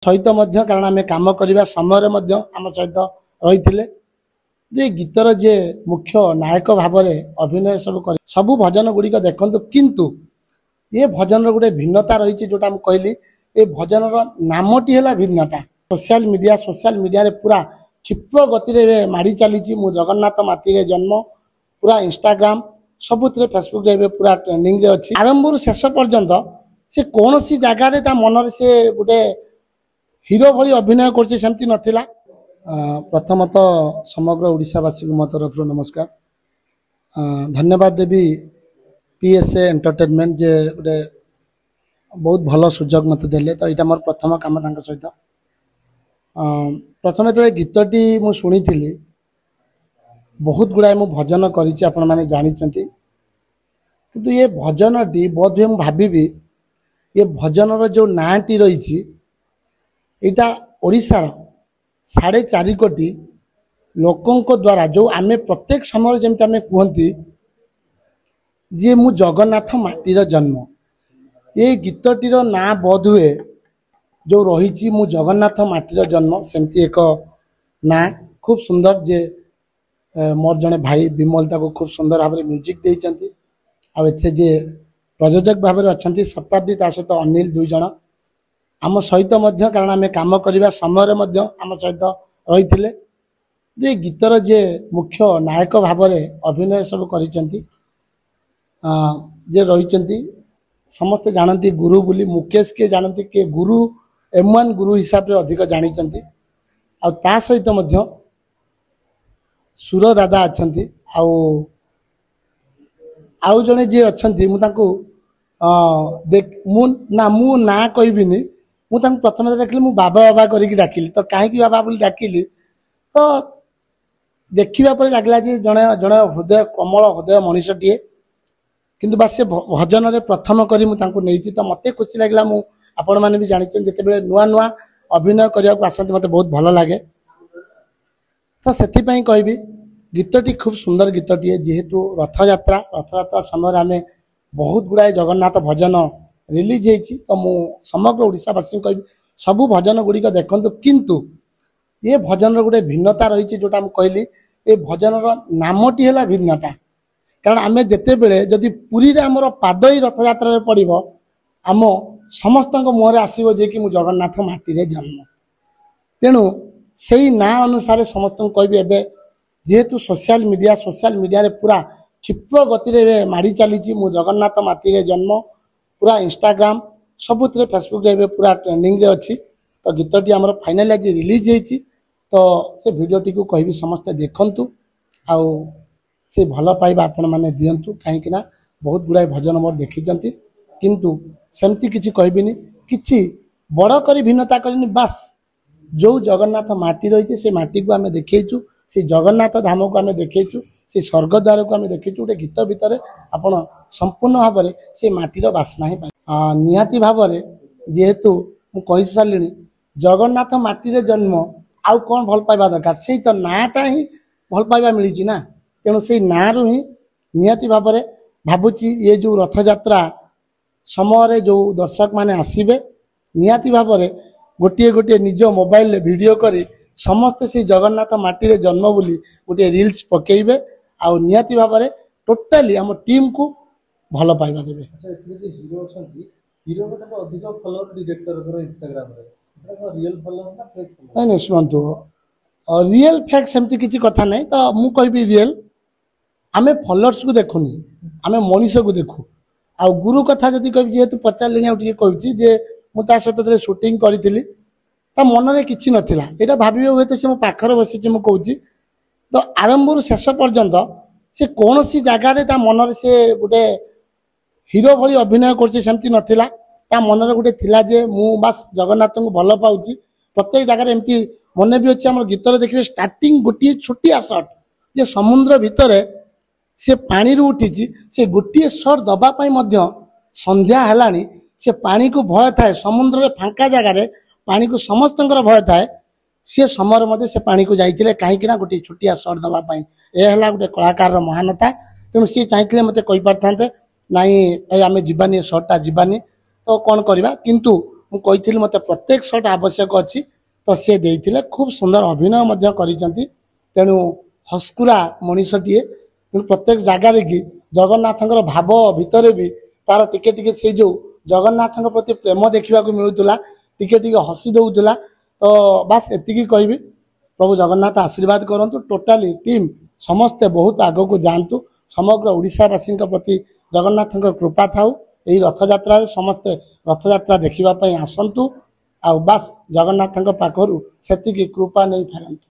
सहित कारण आम कम करने समय आम सहित रही जे गीतर जे मुख्य नायक भाव में अभिनय सब भजन गुड़िक देखु किंतु ये भजन गोटे भिन्नता रही जोटा कहली ये भजन नामटी है भिन्नता। सोशल मीडिया रे पूरा क्षिप्र गति में माड़ी चली मु जगन्नाथ माटी जन्म पूरा इंस्टाग्राम सबुत फेसबुक रे पूरा ट्रेंडिंग रे अच्छी आरंभ शेष पर्यंत से कौन सी जगार मन से गोटे हीरो भली अभिनय करमती नाला। प्रथमतः समग्र ओडिशावासी को मो तरफ नमस्कार धन्यवाद देवी पीएसए एंटरटेनमेंट जे गोटे बहुत भल सुजोग मत देले तो यहाँ मोर प्रथम कम सहित प्रथम जो गीतटी मु शुणी बहुत गुड़ाए मु भजन करिछि आपण माने जानिछंती किंतु ये भजन टी बहुत भी भावी ये भजन रो जो नाटी रही इटा ओडिशार 4.5 कोटी लोकों द्वारा जो आमे प्रत्येक समय जमती आमे कहती जे मु जगन्नाथ माटीर जन्म ये गीतटीर ना बोध हुए जो रही मु जगन्नाथ माटीर जन्म सेमती एक ना खूब सुंदर जे मोर जने भाई विमल ताको खूब सुंदर भाव में म्यूजिक देइचंती आ एथे जे प्रयोजक भाव में अच्छा शताब्दी ता सहित अनिल 2 जन आम सहित कारण आम कम करने समय आम सहित रही जे गीतर जे मुख्य नायक भाव में अभिनय सब करिसेंती जे रही समस्ते जानती गुरु बोली मुकेश के जानती के गुरु M1 गुरु हिसाब से अधिक जानी आ सहित सुर दादा अच्छा आउ जड़े जी अच्छा मु ना कहबिनी मुझे प्रथम डाकिली मु बाबा बाबा करके डाकिली तो कहीं बाबा बोली डाकिली तो देखा पर लगला जे जड़े जड़े हृदय कमल हृदय मनीषटीए किंतु बस से भजन रे प्रथम करी मुझे तो मत खुशी लगला आपण मैंने भी जानी जिते नुआ नुआ अभिनय करने को आसती मत बहुत भल लगे तो से कहबी गीतटी खूब सुंदर गीतटीए जेहेतु रथ यात्रा समय आम बहुत गुड़ाए जगन्नाथ भजन रिलीज होती तो मु समग्र ओडिशावासी को कहबी सबू भजन गुड़िक देखु किंतु ये भजन गोटे भिन्नता रही जोटा कहली ये भजन नामटी है भिन्नता कारण आम जिते बेले जदि पुरी रे हमर पाद ही रथ यात्रा पड़ो आम समस्त मुहर आसो जे कि मु जगन्नाथ माटी रे जन्म तेणु से ही ना अनुसार समस्त कहबी एबे जेहेतु सोशल मीडिया रे पूरा क्षिप्र गति में माड़ी चली मु जगन्नाथ माटी रे जन्म पूरा इंस्टाग्राम सबुत फेसबुक रे पूरा ट्रेंडिंग रे अच्छी तो गीतटी आमर फाइनाली आज रिलीज होती तो से भिडियोटी को कहबी समस्ते देखंतु आउ से भल पाइबा आपण माने दियंतु कहीं बहुत गुड़ाए भजन मोर देखी किंतु सेमती किछि कहबिनी किछि बड़ करी भिन्नता करनी बास जो जगन्नाथ माटी रही से माटी को आम देखु से जगन्नाथ धाम को आम देखु से स्वर्गद्वार को आम देखु गोटे गीत भितर आपण संपूर्ण भाव में से माटीर बासना ही निहाती भाव में जेहेतु मु कहि सारिणी जगन्नाथ माटी रे जन्म आउ कौन भल पाइबा दरकार से तो नाटा ही भल पाइबा मिली ना तेणु से ना रु ही निहाती भाव में भावुची ये जो रथ यात्रा समय जो दर्शक माने आसीबे निहाती भाव में गोटे गोटे निज मोबाइल वीडियो करी समस्ते से जगन्नाथ माटी रे जन्म बोली गोटे रील्स पकेइबे आ निहाती भाव में टोटाली आम टीम को भल पाइबा देबे। नहीं शुणु रियल फैक्ट सेमती किसी कथा नहीं तो मु कहबी रियल आमे फॉलोअर्स को देखुनी आमे मनीष को देखु आ गुरु कथा जदि कहबी जेहेतु पचारे कहूँ जे मुझे सहित शूटिंग करी मन में किसी नाला यहाँ भावे हुए तो से पाखर बसी मुझे तो आरंभ शेष पर्यंत से कौन सी जगार मन से गोटे हीरो भली अभिनय करमती नाला ता मन गोटे थिला जे मु बास जगन्नाथ को भल पाऊँ प्रत्येक जगह एमती मन भी अच्छे आम गीत देखिए स्टार्टिंग गोटे छोटिया शॉट जे समुद्र भितर से पानी रू उठी से गोटे शॉट दबाई संध्या है से पानी को भय थाए समुद्र फांका जगार पानी को समस्त भय थाए सी समय मध्य से पानी को जाइए कहीं गोटे छोटिया शॉट दवाई यह गोटे कलाकार महानता तेणु सी चाहिए मत कही पारि था नाई आम जीवानी शॉर्टा जीवानी तो कौन करवा किंतु मुझे मत प्रत्येक शट आवश्यक अच्छी तो सी देते खूब सुंदर अभिनय तेणु हस्कुरा मनीषटीए तेणु प्रत्येक जगार कि जगन्नाथ भाव भितर भी तार टिके टिके से जो जगन्नाथ प्रति प्रेम देखा मिलूला टिके टिके हसी दौला तो बास एति कहबी प्रभु जगन्नाथ आशीर्वाद करूँ टोटाली टीम समस्ते बहुत आग को जातु समग्र ओडिशावासी प्रति जगन्नाथ कृपा थाऊ यही रथयात्रा समस्ते रथयात्रा देखा आसतु आ बास जगन्नाथ पाखर से कृपा नहीं फेरतु।